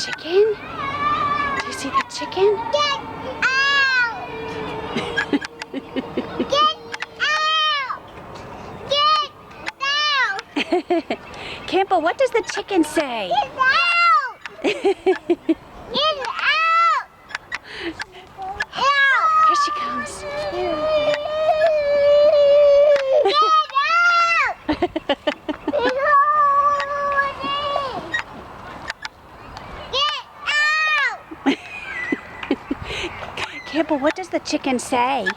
chicken? Do you see the chicken? Get out! Get out! Get out! Campbell, what does the chicken say? Get out! Get out! Out! Here she comes. Get out! Get out! Campbell, what does the chicken say?